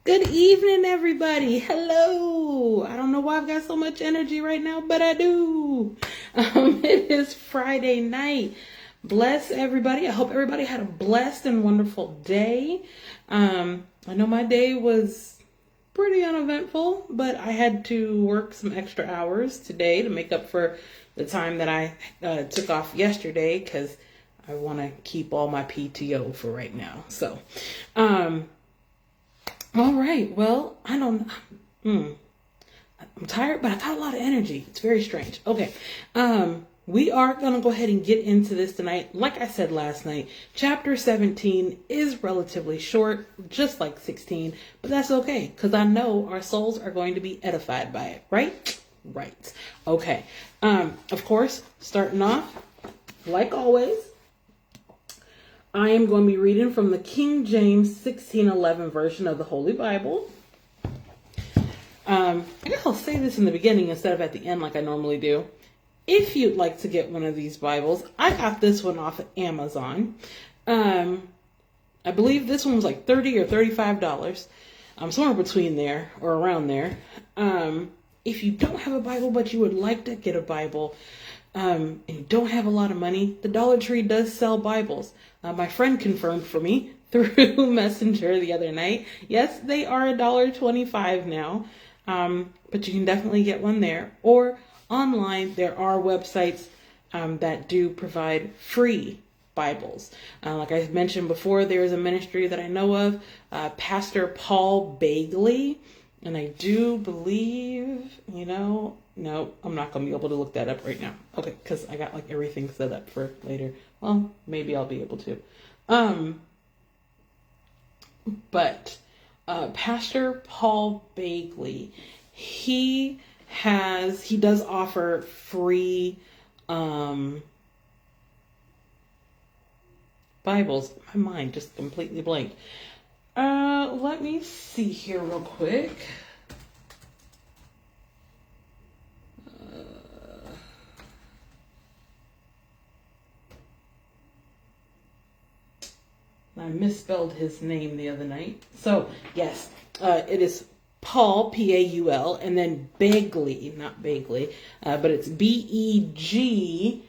Good evening, everybody. Hello. I don't know why I've got so much energy right now, but I do. It is Friday night. Bless everybody. I hope everybody had a blessed and wonderful day. I know my day was pretty uneventful, but I had to work some extra hours today to make up for the time that I took off yesterday because I want to keep all my PTO for right now. So, all right. Well, I don't. I'm tired, but I got a lot of energy. It's very strange. Okay. We are going to go ahead and get into this tonight. Like I said last night, chapter 17 is relatively short, just like 16, but that's okay because I know our souls are going to be edified by it, right? Right. Okay. Of course, starting off, like always, I am going to be reading from the King James 1611 version of the Holy Bible. I guess I'll say this in the beginning instead of at the end like I normally do. If you'd like to get one of these Bibles, I got this one off of Amazon. I believe this one was like $30 or $35. Somewhere between there or around there. If you don't have a Bible but you would like to get a Bible, and you don't have a lot of money, the Dollar Tree does sell Bibles. My friend confirmed for me through Messenger the other night. Yes, they are $1.25 now, but you can definitely get one there. Or online, there are websites that do provide free Bibles. Like I mentioned before, there is a ministry that I know of, Pastor Paul Bagley, and I do believe, no, I'm not going to be able to look that up right now. Okay, because I got like everything set up for later. Well, maybe I'll be able to. But Pastor Paul Bagley, he does offer free Bibles. My mind just completely blanked. Let me see here real quick. I misspelled his name the other night. So, yes, it is Paul, Paul, and then Begley, not Bagley, but it's Begley.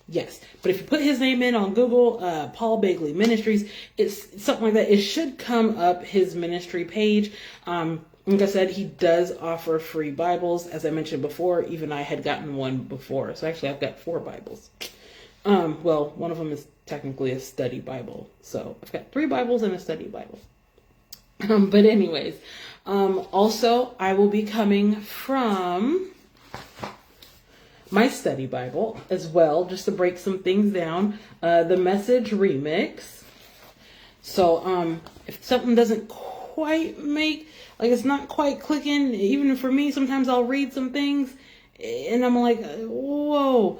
Yes, but if you put his name in on Google, Paul Bagley Ministries, it's something like that. It should come up his ministry page. Like I said, he does offer free Bibles. As I mentioned before, even I had gotten one before. So actually, I've got 4 Bibles. Well, one of them is technically a study Bible. So I've got 3 Bibles and a study Bible. But anyways, also I will be coming from my study Bible as well, just to break some things down. The Message Remix. So if something doesn't quite make, like it's not quite clicking, even for me, sometimes I'll read some things and I'm like, whoa,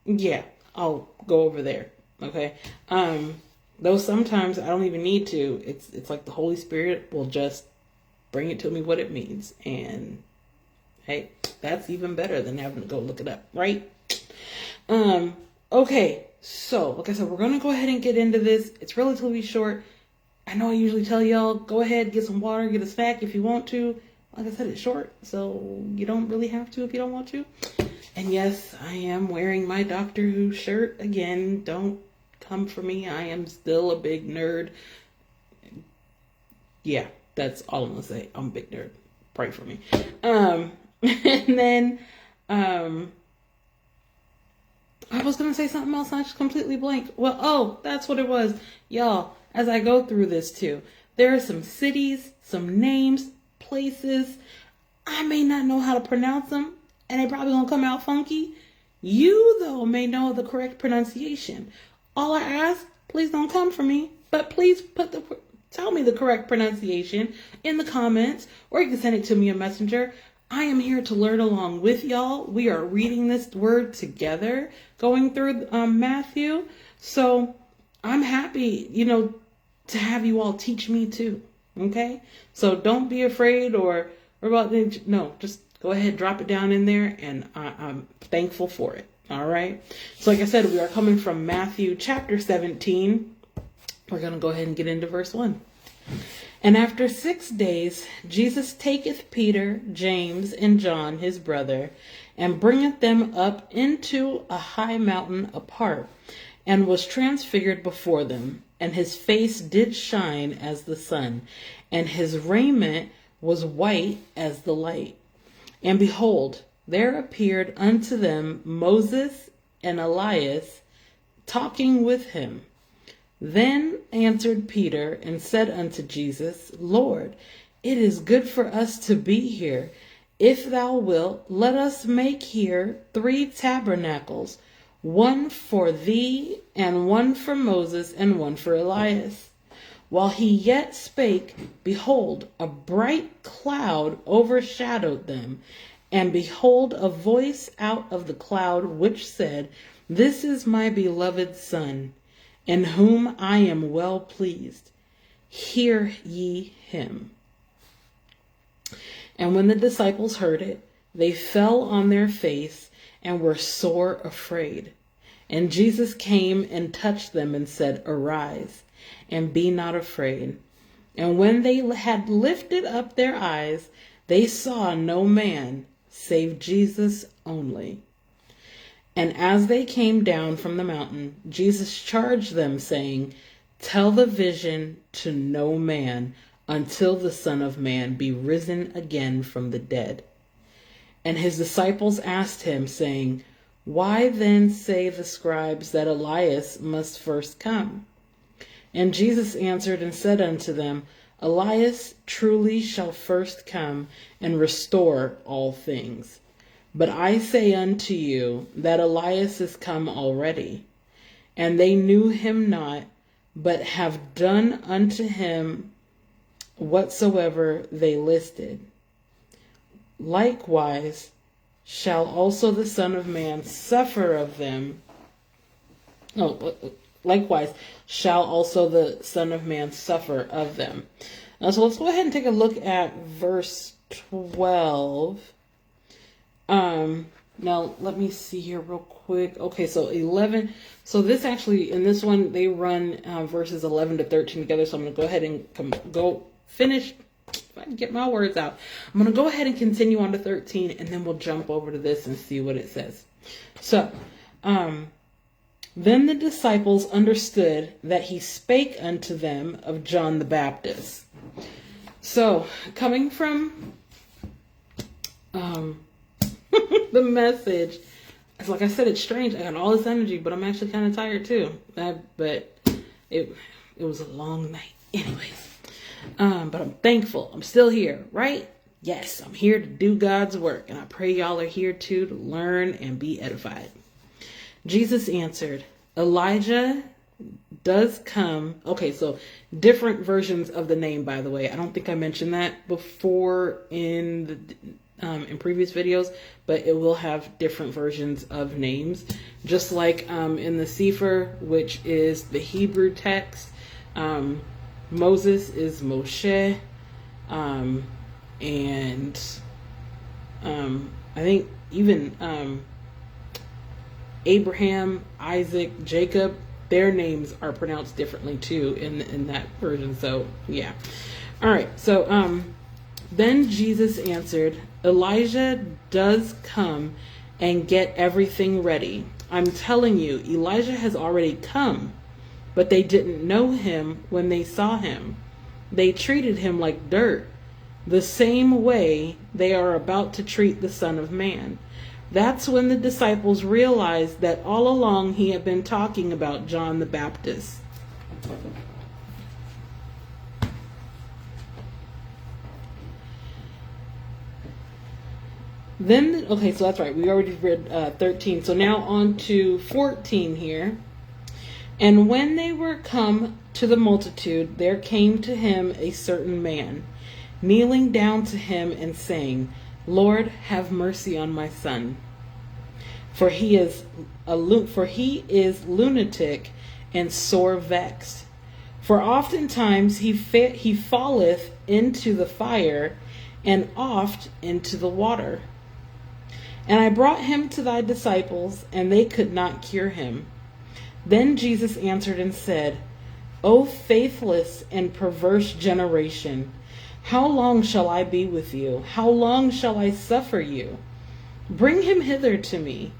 yeah, I'll go over there. Okay. Though sometimes I don't even need to. It's like the Holy Spirit will just bring it to me what it means. And hey, that's even better than having to go look it up, right? Okay, so like I said, we're gonna go ahead and get into this. It's relatively short. I know I usually tell y'all, go ahead, get some water, get a snack if you want to. Like I said, it's short, so you don't really have to if you don't want to. And yes, I am wearing my Doctor Who shirt again. Don't come for me. I am still a big nerd. Yeah, that's all I'm gonna say. I'm a big nerd. Pray for me. And then I was gonna say something else. I just completely blanked. Well, that's what it was, y'all. As I go through this too, there are some cities, some names, places. I may not know how to pronounce them, and they probably gonna come out funky. You, though, may know the correct pronunciation. All I ask, please don't come for me, but please tell me the correct pronunciation in the comments, or you can send it to me on Messenger. I am here to learn along with y'all. We are reading this word together, going through Matthew. So I'm happy, to have you all teach me too. Okay? So don't be afraid or about no, just go ahead, drop it down in there, and I'm thankful for it. All right. So like I said, we are coming from Matthew chapter 17. We're going to go ahead and get into verse 1. And after 6 days, Jesus taketh Peter, James, and John his brother, and bringeth them up into a high mountain apart, and was transfigured before them. And his face did shine as the sun, and his raiment was white as the light. And behold, there appeared unto them Moses and Elias, talking with him. Then answered Peter and said unto Jesus, Lord, it is good for us to be here. If thou wilt, let us make here 3 tabernacles, one for thee, and one for Moses, and one for Elias. While he yet spake, behold, a bright cloud overshadowed them. And behold, a voice out of the cloud which said, This is my beloved Son, in whom I am well pleased. Hear ye him. And when the disciples heard it, they fell on their face and were sore afraid. And Jesus came and touched them and said, Arise, and be not afraid. And when they had lifted up their eyes, they saw no man save Jesus only. And as they came down from the mountain, Jesus charged them, saying, Tell the vision to no man until the Son of Man be risen again from the dead. And his disciples asked him, saying, Why then say the scribes that Elias must first come? And Jesus answered and said unto them, Elias truly shall first come and restore all things. But I say unto you that Elias is come already, and they knew him not, but have done unto him whatsoever they listed. Likewise shall also the Son of Man suffer of them. Likewise shall also the Son of Man suffer of them. So let's go ahead and take a look at verse 12. Now let me see here real quick. Okay, so 11. So this actually, in this one, they run verses 11 to 13 together. So I'm going to go ahead and go finish. If I can get my words out, I'm going to go ahead and continue on to 13, and then we'll jump over to this and see what it says. So, then the disciples understood that he spake unto them of John the Baptist. So, coming from the Message, it's like I said, it's strange. I got all this energy, but I'm actually kind of tired too. But it was a long night, anyways. But I'm thankful. I'm still here, right? Yes, I'm here to do God's work, and I pray y'all are here too to learn and be edified. Jesus answered, Elijah does come. Okay, so different versions of the name, by the way. I don't think I mentioned that before in previous videos, but it will have different versions of names. Just like in the Sefer, which is the Hebrew text, Moses is Moshe, and I think even Abraham, Isaac, Jacob, their names are pronounced differently too in that version. So yeah. All right. So then Jesus answered, Elijah does come and get everything ready. I'm telling you, Elijah has already come, but they didn't know him when they saw him. They treated him like dirt, the same way they are about to treat the Son of Man. That's when the disciples realized that all along he had been talking about John the Baptist. Then, okay, so that's right. We already read 13. So now on to 14 here. And when they were come to the multitude, there came to him a certain man, kneeling down to him and saying, Lord, have mercy on my son, for he is lunatic and sore vexed. For oftentimes he falleth into the fire, and oft into the water. And I brought him to thy disciples, and they could not cure him. Then Jesus answered and said, O faithless and perverse generation, how long shall I be with you? How long shall I suffer you? Bring him hither to me.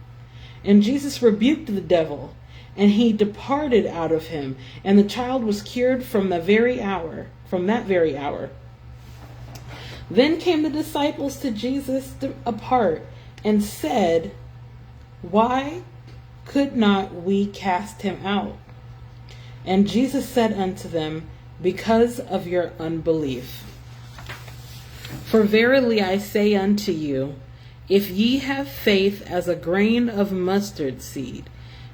And Jesus rebuked the devil, and he departed out of him, and the child was cured from that very hour. Then came the disciples to Jesus apart and said, Why could not we cast him out? And Jesus said unto them, Because of your unbelief. For verily I say unto you, if ye have faith as a grain of mustard seed,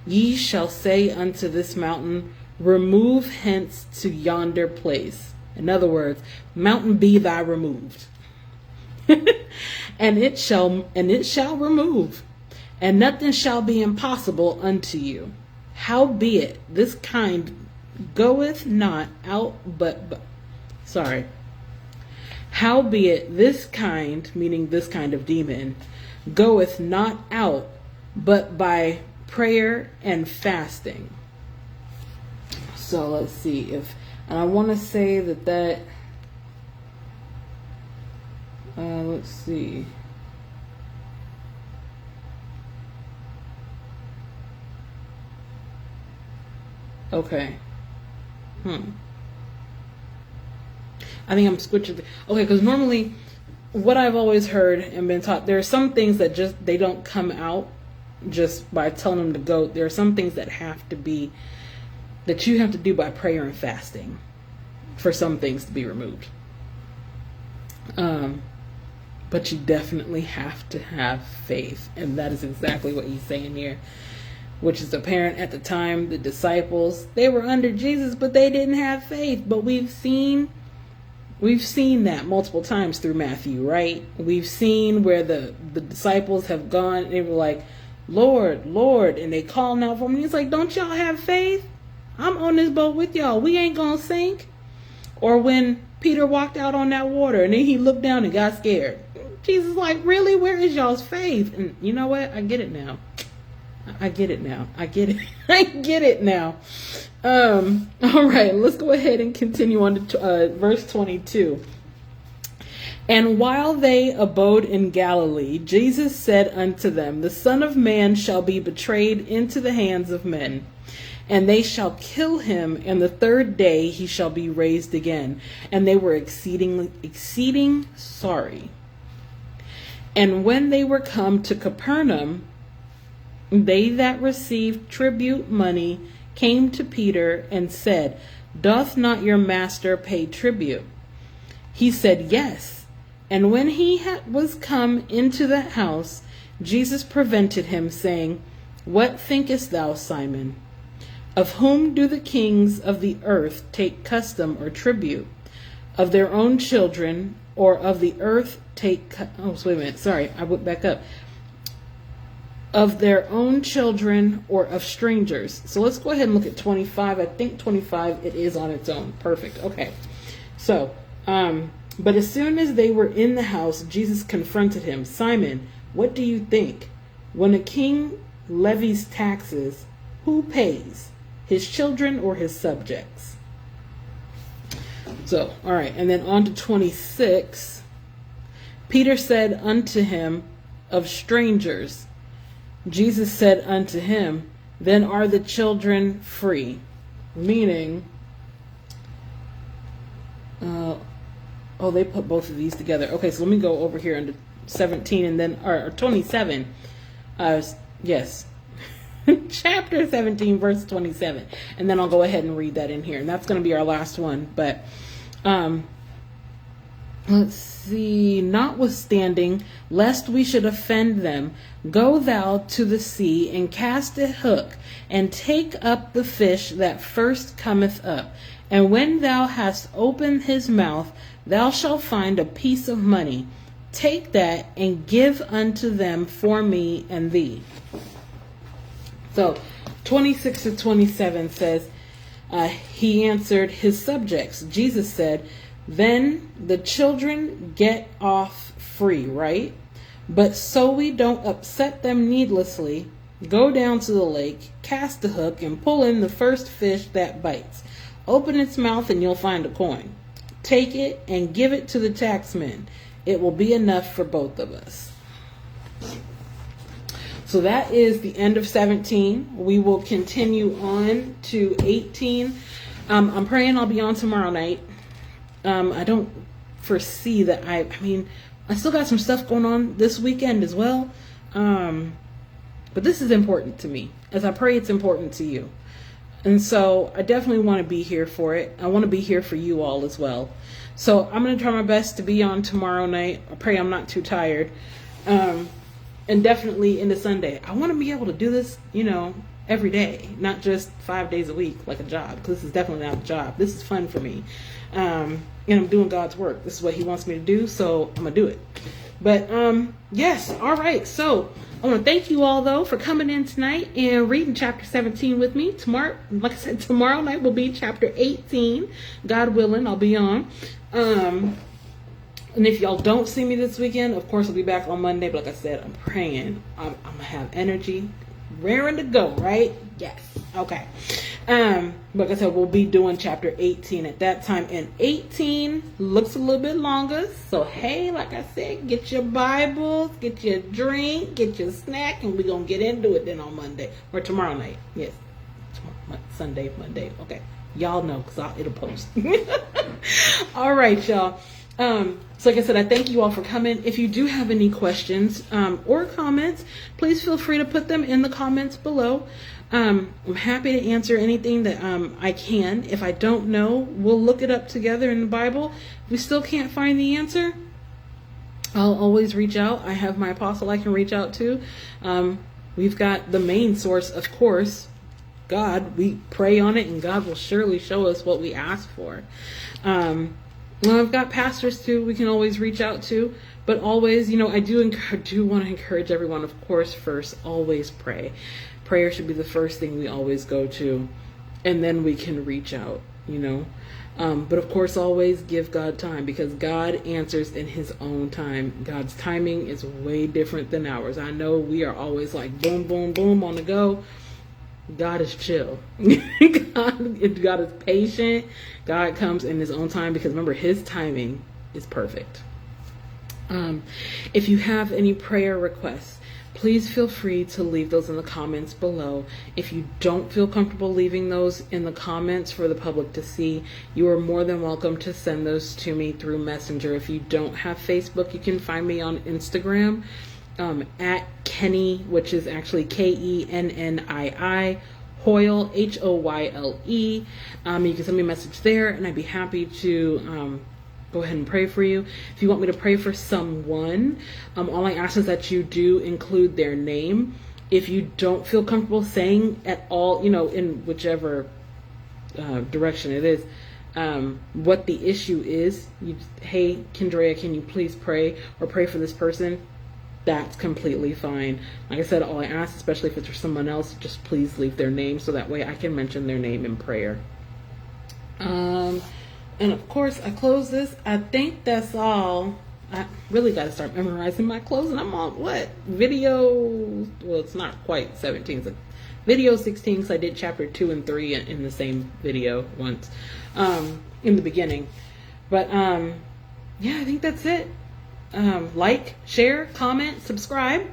ye shall say unto this mountain, Remove hence to yonder place. In other words, mountain, be thou removed. and it shall remove, and nothing shall be impossible unto you. Howbeit, this kind goeth not out Howbeit, this kind, meaning this kind of demon, goeth not out but by prayer and fasting. So let's see and I want to say that let's see. Okay. I think I'm switching. Okay, because normally what I've always heard and been taught, there are some things that they don't come out just by telling them to go. There are some things that you have to do by prayer and fasting for some things to be removed. But you definitely have to have faith. And that is exactly what he's saying here, which is apparent at the time. The disciples, they were under Jesus, but they didn't have faith. But we've seen that multiple times through Matthew, right? We've seen where the disciples have gone and they were like, Lord, Lord, and they calling out for him. He's like, don't y'all have faith? I'm on this boat with y'all. We ain't gonna sink. Or when Peter walked out on that water and then he looked down and got scared. Jesus is like, really? Where is y'all's faith? And you know what? I get it now. I get it now. I get it now. All right, let's go ahead and continue on to verse 22. And while they abode in Galilee, Jesus said unto them, The Son of Man shall be betrayed into the hands of men, and they shall kill him, and the third day he shall be raised again. And they were exceeding sorry. And when they were come to Capernaum, they that received tribute money came to Peter and said, Doth not your master pay tribute? He said, Yes. And when he was come into the house, Jesus prevented him, saying, What thinkest thou, Simon? Of whom do the kings of the earth take custom or tribute? Of their own children, or of the earth take... wait a minute. Sorry, I went back up. Of their own children or of strangers. So let's go ahead and look at 25. I think 25, it is on its own. Perfect. Okay. So, but as soon as they were in the house, Jesus confronted him. Simon, what do you think? When a king levies taxes, who pays? His children or his subjects? So, all right. And then on to 26. Peter said unto him, Of strangers. Jesus said unto him, Then are the children free. Meaning, they put both of these together. Okay, so let me go over here into 17 and then, or 27. Yes. Chapter 17, verse 27. And then I'll go ahead and read that in here. And that's going to be our last one. But, let's see. Notwithstanding, lest we should offend them, go thou to the sea and cast a hook and take up the fish that first cometh up. And when thou hast opened his mouth, thou shalt find a piece of money. Take that and give unto them for me and thee. So 26 to 27 says, he answered his subjects. Jesus said, Then the children get off free, right? But so we don't upset them needlessly, go down to the lake, cast the hook, and pull in the first fish that bites. Open its mouth and you'll find a coin. Take it and give it to the taxman. It will be enough for both of us. So that is the end of 17. We will continue on to 18. I'm praying I'll be on tomorrow night. I don't foresee that I still got some stuff going on this weekend as well. But this is important to me. As I pray, it's important to you. And so I definitely want to be here for it. I want to be here for you all as well. So I'm going to try my best to be on tomorrow night. I pray I'm not too tired. And definitely into Sunday. I want to be able to do this, every day, not just 5 days a week like a job, because this is definitely not a job. This is fun for me. And I'm doing God's work. This is what he wants me to do, so I'm going to do it. But yes, all right. So I want to thank you all, though, for coming in tonight and reading chapter 17 with me. Tomorrow, like I said, tomorrow night will be chapter 18. God willing, I'll be on. And if y'all don't see me this weekend, of course, I'll be back on Monday. But like I said, I'm praying. I'm going to have energy, raring to go, right? Yes. Okay. Like I said, we'll be doing chapter 18 at that time. And 18 looks a little bit longer. So, hey, like I said, get your Bibles, get your drink, get your snack, and we're going to get into it then on Monday. Or tomorrow night. Yes. Sunday, Monday. Okay. Y'all know because it'll post. All right, y'all. So like I said, I thank you all for coming. If you do have any questions or comments, please feel free to put them in the comments below. I'm happy to answer anything that I can. If I don't know, we'll look it up together in the Bible. If we still can't find the answer, I'll always reach out. I have my apostle I can reach out to. We've got the main source, of course, God. We pray on it and God will surely show us what we ask for. Well, I've got pastors too we can always reach out to, but always, I do want to encourage everyone, of course, first, always pray. Prayer should be the first thing we always go to, and then we can reach out, But of course, always give God time, because God answers in his own time. God's timing is way different than ours. I know we are always like boom, boom, boom on the go. God is chill. God is patient. God comes in his own time, because remember, his timing is perfect. If you have any prayer requests, please feel free to leave those in the comments below. If you don't feel comfortable leaving those in the comments for the public to see, you are more than welcome to send those to me through Messenger. If you don't have Facebook, you can find me on Instagram. At Kenny, which is actually KENNII, Hoyle, HOYLE. You can send me a message there, and I'd be happy to go ahead and pray for you. If you want me to pray for someone, all I ask is that you do include their name. If you don't feel comfortable saying at all, in whichever direction it is, what the issue is, hey, Kendrea, can you please pray or pray for this person? That's completely fine. Like I said, all I ask, especially if it's for someone else, just please leave their name so that way I can mention their name in prayer. And of course, I close this. I think that's all. I really got to start memorizing my closing. I'm on video? Well, it's not quite 17. It's video 16, because I did chapter 2 and 3 in the same video once in the beginning. But yeah, I think that's it. Like, share, comment, subscribe.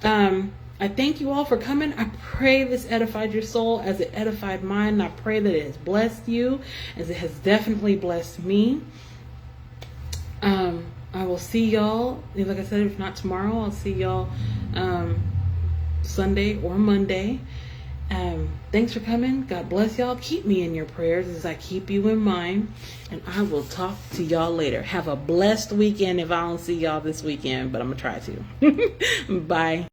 I thank you all for coming. I pray this edified your soul as it edified mine. And I pray that it has blessed you as it has definitely blessed me. I will see y'all, like I said, if not tomorrow, I'll see y'all Sunday or Monday. Thanks for coming. God bless y'all. Keep me in your prayers as I keep you in mine. And I will talk to y'all later. Have a blessed weekend if I don't see y'all this weekend, but I'm going to try to. Bye.